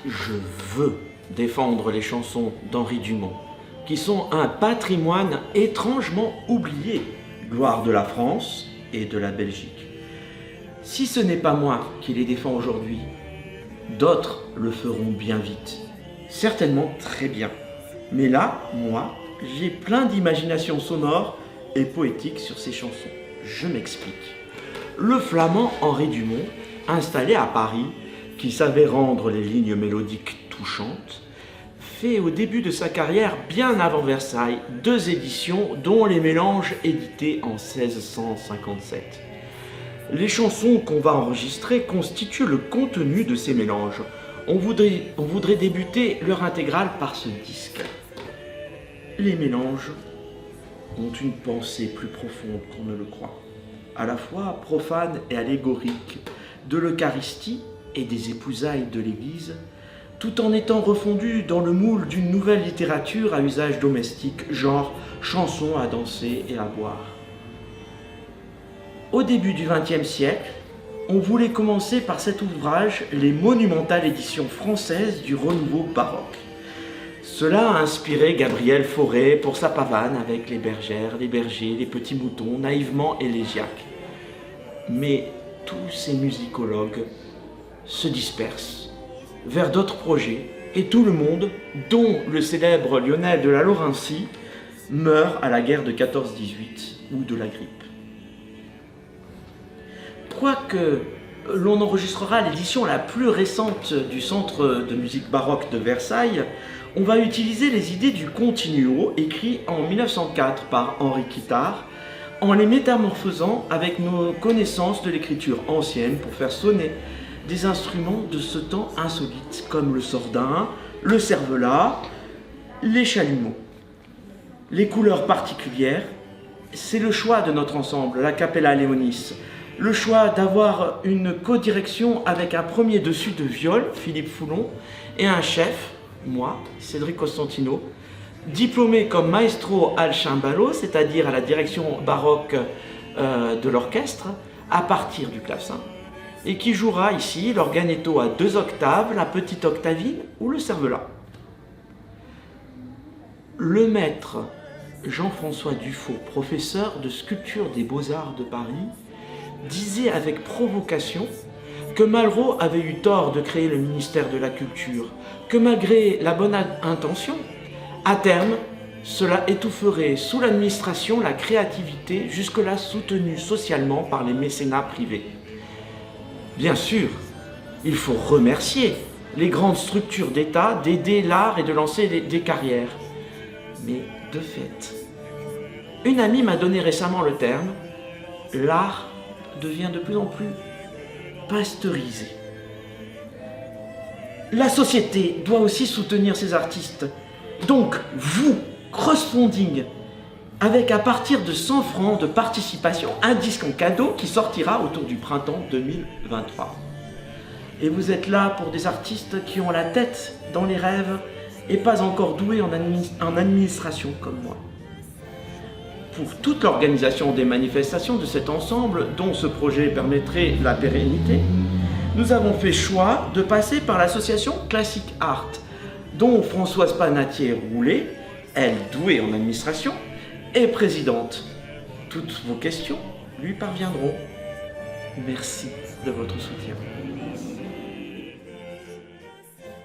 Je veux défendre les chansons d'Henri Dumont, qui sont un patrimoine étrangement oublié, gloire de la France et de la Belgique. Si ce n'est pas moi qui les défends aujourd'hui, d'autres le feront bien vite, certainement très bien. Mais là, moi, j'ai plein d'imagination sonore et poétique sur ces chansons. Je m'explique. Le flamand Henri Dumont, installé à Paris, qui savait rendre les lignes mélodiques touchantes, fait au début de sa carrière, bien avant Versailles, 2 éditions dont les mélanges édités en 1657. Les chansons qu'on va enregistrer constituent le contenu de ces mélanges. On voudrait débuter leur intégrale par ce disque. Les mélanges ont une pensée plus profonde qu'on ne le croit, à la fois profane et allégorique, de l'Eucharistie et des épousailles de l'Église, tout en étant refondus dans le moule d'une nouvelle littérature à usage domestique, genre chansons à danser et à boire. Au début du XXe siècle, on voulait commencer par cet ouvrage, les monumentales éditions françaises du renouveau baroque. Cela a inspiré Gabriel Fauré pour sa pavane avec les bergères, les bergers, les petits moutons, naïvement élégiaques. Mais tous ces musicologues se dispersent vers d'autres projets et tout le monde, dont le célèbre Lionel de la Laurencie, meurt à la guerre de 14-18 ou de la grippe. Quoique l'on enregistrera l'édition la plus récente du Centre de musique baroque de Versailles, on va utiliser les idées du continuo écrit en 1904 par Henri Guittard en les métamorphosant avec nos connaissances de l'écriture ancienne pour faire sonner des instruments de ce temps insolite comme le sordin, le cervelas, les chalumeaux. Les couleurs particulières, c'est le choix de notre ensemble, la Capella Leonis. Le choix d'avoir une codirection avec un premier dessus de viol, Philippe Foulon, et un chef, moi, Cédric Costantino, diplômé comme maestro al cembalo, c'est-à-dire à la direction baroque de l'orchestre, à partir du clavecin, et qui jouera ici l'organetto à 2 octaves, la petite octavine ou le cervelas. Le maître Jean-François Dufaux, professeur de sculpture des Beaux-Arts de Paris, disait avec provocation que Malraux avait eu tort de créer le ministère de la Culture, que malgré la bonne intention, à terme, cela étoufferait sous l'administration la créativité jusque-là soutenue socialement par les mécénats privés. Bien sûr, il faut remercier les grandes structures d'État d'aider l'art et de lancer des carrières. Mais de fait, une amie m'a donné récemment le terme « l'art devient de plus en plus pasteurisé ». La société doit aussi soutenir ces artistes. Donc, vous, crowdfunding, avec à partir de 100 francs de participation, un disque en cadeau qui sortira autour du printemps 2023. Et vous êtes là pour des artistes qui ont la tête dans les rêves et pas encore doués en administration comme moi. Pour toute l'organisation des manifestations de cet ensemble, dont ce projet permettrait la pérennité, nous avons fait choix de passer par l'association Classic Art, dont Françoise Panatier-Roulet, elle douée en administration, est présidente. Toutes vos questions lui parviendront. Merci de votre soutien.